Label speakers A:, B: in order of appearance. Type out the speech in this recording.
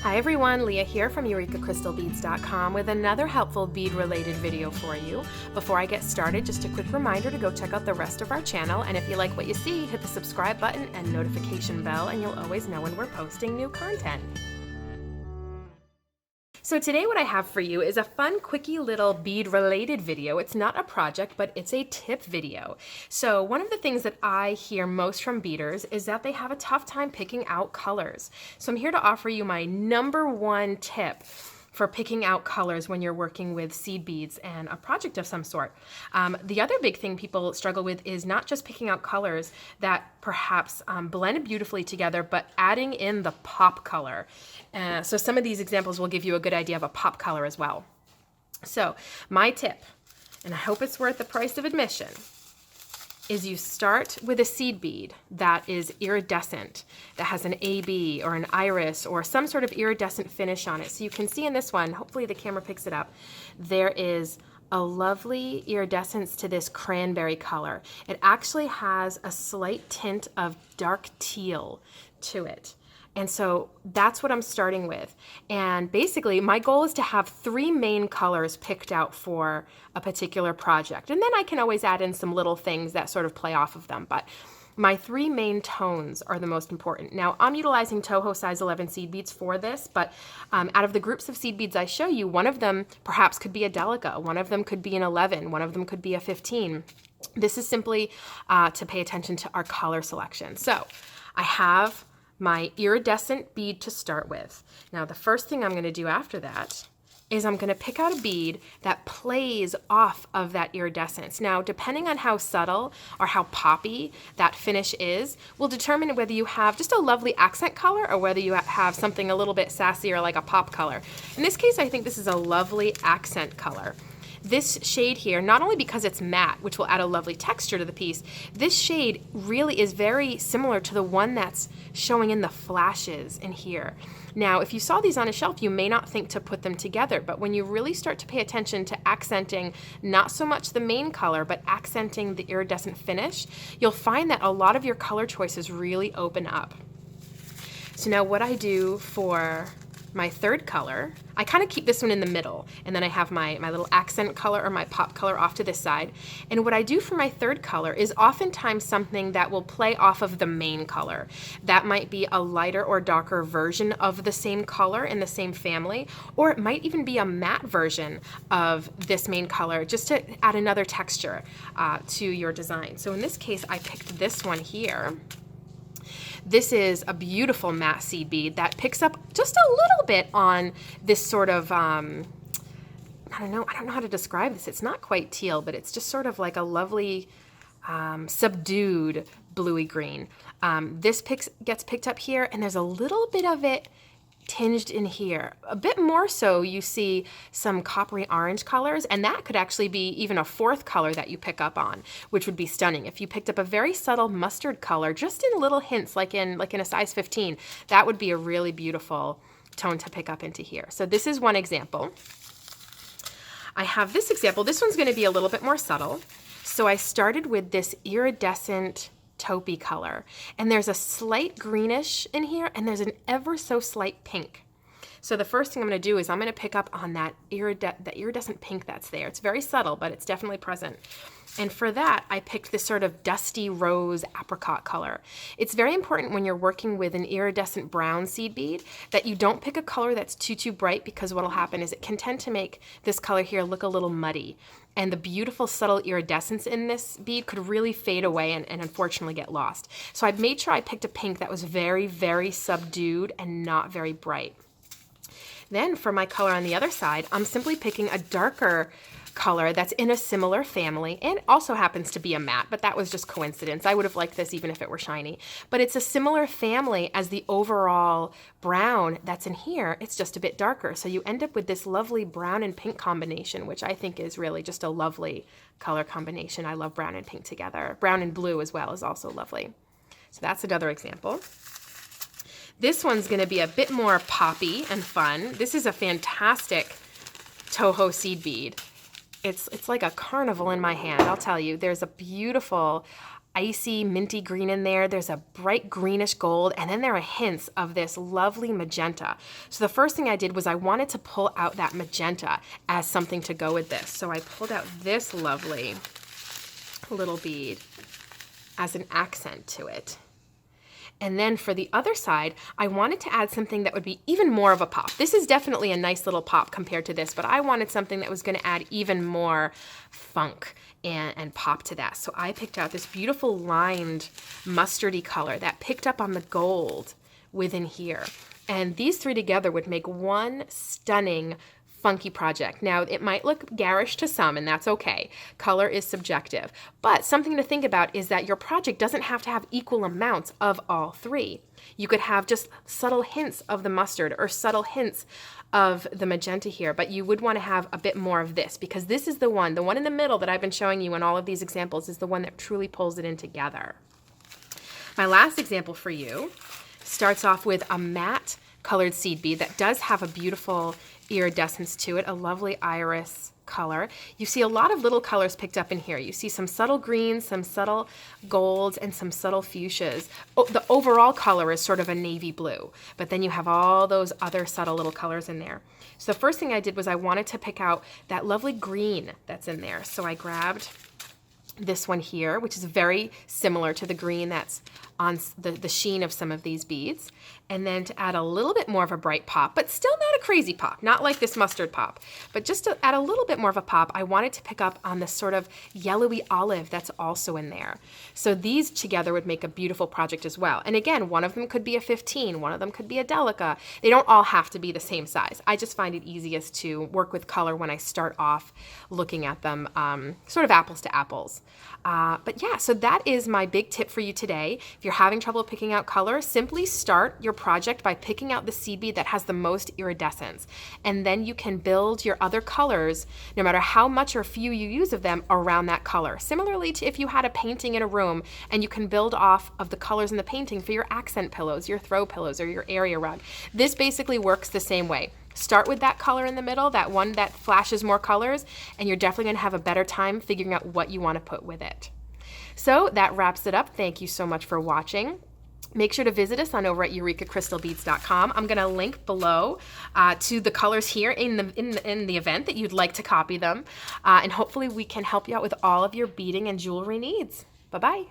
A: Hi everyone, Leah here from EurekaCrystalBeads.com with another helpful bead related video for you. Before I get started, just a quick reminder to go check out the rest of our channel, and if you like what you see, hit the subscribe button and notification bell and you'll always know when we're posting new content. So today what I have for you is a fun, quickie little bead related video. It's not a project, but it's a tip video. So one of the things that I hear most from beaders is that they have a tough time picking out colors. So I'm here to offer you my #1 tip for picking out colors when you're working with seed beads and a project of some sort. The other big thing people struggle with is not just picking out colors that perhaps blend beautifully together, but adding in the pop color. So some of these examples will give you a good idea of a pop color as well. So my tip, and I hope it's worth the price of admission, is you start with a seed bead that is iridescent, that has an AB or an iris or some sort of iridescent finish on it. So you can see in this one, hopefully the camera picks it up, there is a lovely iridescence to this cranberry color. It actually has a slight tint of dark teal to it. And so that's what I'm starting with. And basically my goal is to have 3 main colors picked out for a particular project. And then I can always add in some little things that sort of play off of them. But my 3 main tones are the most important. Now I'm utilizing Toho size 11 seed beads for this, but out of the groups of seed beads I show you, one of them perhaps could be a Delica, one of them could be an 11, one of them could be a 15. This is simply to pay attention to our color selection. So I have my iridescent bead to start with. Now the first thing I'm going to do after that is I'm going to pick out a bead that plays off of that iridescence. Now depending on how subtle or how poppy that finish is will determine whether you have just a lovely accent color or whether you have something a little bit sassier like a pop color. In this case I think this is a lovely accent color. This shade here, not only because it's matte, which will add a lovely texture to the piece, this shade really is very similar to the one that's showing in the flashes in here. Now, if you saw these on a shelf, you may not think to put them together, but when you really start to pay attention to accenting not so much the main color, but accenting the iridescent finish, you'll find that a lot of your color choices really open up. So now what I do for my third color, I kind of keep this one in the middle, and then I have my little accent color or my pop color off to this side. And what I do for my third color is oftentimes something that will play off of the main color. That might be a lighter or darker version of the same color in the same family, or it might even be a matte version of this main color just to add another texture to your design. So in this case, I picked this one here. This is a beautiful matte seed bead that picks up just a little bit on this sort of, I don't know how to describe this. It's not quite teal, but it's just sort of like a lovely subdued bluey green. This gets picked up here, and there's a little bit of it tinged in here. A bit more so you see some coppery orange colors, and that could actually be even a 4th color that you pick up on, which would be stunning. If you picked up a very subtle mustard color, just in little hints like in a size 15, that would be a really beautiful tone to pick up into here. So this is one example. I have this example. This one's going to be a little bit more subtle. So I started with this iridescent taupey color, and there's a slight greenish in here, and there's an ever so slight pink. So the first thing I'm going to do is I'm going to pick up on that iridescent pink that's there. It's very subtle, but it's definitely present. And for that, I picked this sort of dusty rose apricot color. It's very important when you're working with an iridescent brown seed bead that you don't pick a color that's too bright, because what'll happen is it can tend to make this color here look a little muddy. And the beautiful subtle iridescence in this bead could really fade away and unfortunately get lost. So I made sure I picked a pink that was very, very subdued and not very bright. Then for my color on the other side, I'm simply picking a darker color that's in a similar family and also happens to be a matte, but that was just coincidence. I would have liked this even if it were shiny. But it's a similar family as the overall brown that's in here. It's just a bit darker. So you end up with this lovely brown and pink combination, which I think is really just a lovely color combination. I love brown and pink together. Brown and blue as well is also lovely. So that's another example. This one's going to be a bit more poppy and fun. This is a fantastic Toho seed bead. It's like a carnival in my hand, I'll tell you. There's a beautiful icy minty green in there. There's a bright greenish gold, and then there are hints of this lovely magenta. So the first thing I did was I wanted to pull out that magenta as something to go with this. So I pulled out this lovely little bead as an accent to it. And then for the other side, I wanted to add something that would be even more of a pop. This is definitely a nice little pop compared to this, but I wanted something that was going to add even more funk and pop to that. So I picked out this beautiful lined mustardy color that picked up on the gold within here. And these three together would make one stunning funky project. Now, it might look garish to some, and that's okay. Color is subjective. But something to think about is that your project doesn't have to have equal amounts of all three. You could have just subtle hints of the mustard or subtle hints of the magenta here, but you would want to have a bit more of this, because this is the one in the middle that I've been showing you in all of these examples is the one that truly pulls it in together. My last example for you starts off with a matte colored seed bead that does have a beautiful iridescence to it, a lovely iris color. You see a lot of little colors picked up in here. You see some subtle greens, some subtle golds, and some subtle fuchsias. The overall color is sort of a navy blue, but then you have all those other subtle little colors in there. So the first thing I did was I wanted to pick out that lovely green that's in there. So I grabbed this one here, which is very similar to the green that's on the sheen of some of these beads. And then to add a little bit more of a bright pop, but still not a crazy pop, not like this mustard pop, but just to add a little bit more of a pop, I wanted to pick up on this sort of yellowy olive that's also in there. So these together would make a beautiful project as well. And again, one of them could be a 15, one of them could be a Delica. They don't all have to be the same size. I just find it easiest to work with color when I start off looking at them sort of apples to apples. But yeah, so that is my big tip for you today. If you're having trouble picking out color, simply start your project by picking out the seed bead that has the most iridescence. And then you can build your other colors, no matter how much or few you use of them, around that color. Similarly to if you had a painting in a room and you can build off of the colors in the painting for your accent pillows, your throw pillows, or your area rug. This basically works the same way. Start with that color in the middle, that one that flashes more colors, and you're definitely gonna have a better time figuring out what you wanna put with it. So that wraps it up. Thank you so much for watching. Make sure to visit us on over at eurekacrystalbeads.com. I'm going to link below to the colors here in the event that you'd like to copy them. And hopefully we can help you out with all of your beading and jewelry needs. Bye-bye.